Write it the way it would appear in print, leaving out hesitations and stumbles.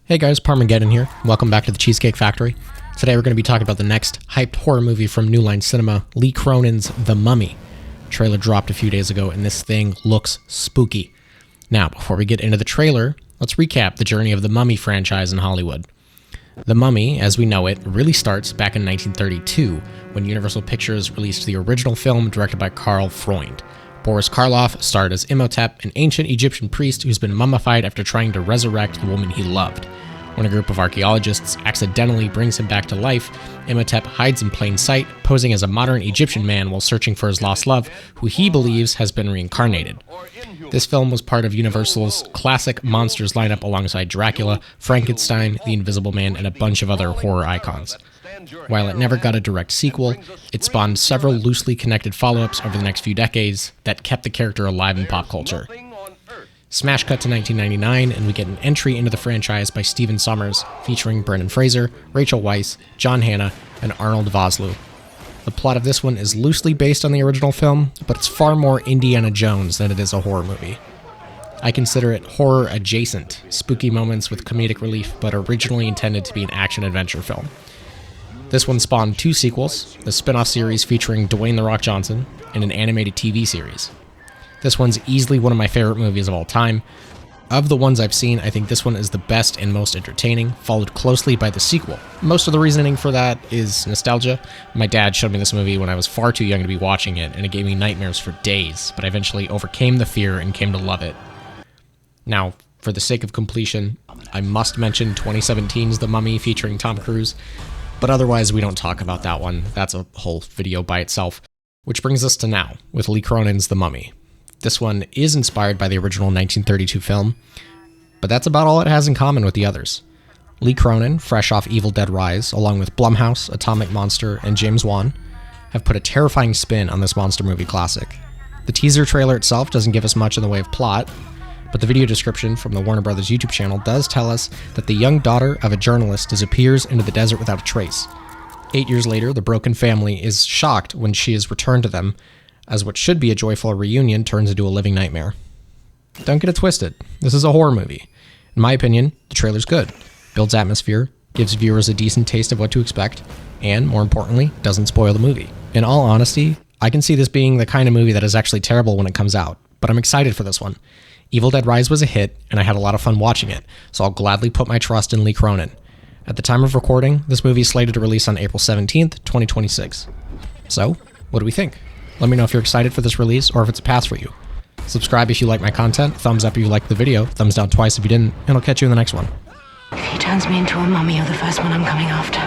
Hey guys, Parmageddon here. Welcome back to the Cheesecake Factory. Today we're going to be talking about the next hyped horror movie from New Line Cinema, Lee Cronin's The Mummy. Trailer dropped a few days ago and this thing looks spooky. Now, before we get into the trailer, let's recap the journey of the Mummy franchise in Hollywood. The Mummy, as we know it, really starts back in 1932, when Universal Pictures released the original film directed by Karl Freund. Boris Karloff starred as Imhotep, an ancient Egyptian priest who's been mummified after trying to resurrect the woman he loved. When a group of archaeologists accidentally brings him back to life, Imhotep hides in plain sight, posing as a modern Egyptian man while searching for his lost love, who he believes has been reincarnated. This film was part of Universal's classic monsters lineup alongside Dracula, Frankenstein, The Invisible Man, and a bunch of other horror icons. While it never got a direct sequel, it spawned several loosely connected follow-ups over the next few decades that kept the character alive in pop culture. Smash cut to 1999, and we get an entry into the franchise by Stephen Sommers, featuring Brendan Fraser, Rachel Weisz, John Hannah, and Arnold Vosloo. The plot of this one is loosely based on the original film, but it's far more Indiana Jones than it is a horror movie. I consider it horror adjacent, spooky moments with comedic relief, but originally intended to be an action-adventure film. This one spawned two sequels, a spin-off series featuring Dwayne "The Rock" Johnson, and an animated TV series. This one's easily one of my favorite movies of all time. Of the ones I've seen, I think this one is the best and most entertaining, followed closely by the sequel. Most of the reasoning for that is nostalgia. My dad showed me this movie when I was far too young to be watching it, and it gave me nightmares for days, but I eventually overcame the fear and came to love it. Now, for the sake of completion, I must mention 2017's The Mummy featuring Tom Cruise, but otherwise we don't talk about that one. That's a whole video by itself. Which brings us to now, with Lee Cronin's The Mummy. This one is inspired by the original 1932 film, but that's about all it has in common with the others. Lee Cronin, fresh off Evil Dead Rise, along with Blumhouse, Atomic Monster, and James Wan, have put a terrifying spin on this monster movie classic. The teaser trailer itself doesn't give us much in the way of plot, but the video description from the Warner Brothers YouTube channel does tell us that the young daughter of a journalist disappears into the desert without a trace. 8 years later, the broken family is shocked when she is returned to them, as what should be a joyful reunion turns into a living nightmare. Don't get it twisted. This is a horror movie. In my opinion, the trailer's good. Builds atmosphere, gives viewers a decent taste of what to expect, and, more importantly, doesn't spoil the movie. In all honesty, I can see this being the kind of movie that is actually terrible when it comes out, but I'm excited for this one. Evil Dead Rise was a hit, and I had a lot of fun watching it, so I'll gladly put my trust in Lee Cronin. At the time of recording, this movie is slated to release on April 17th, 2026. So, what do we think? Let me know if you're excited for this release or if it's a pass for you. Subscribe if you like my content, thumbs up if you liked the video, thumbs down twice if you didn't, and I'll catch you in the next one. If he turns me into a mummy, you're the first one I'm coming after.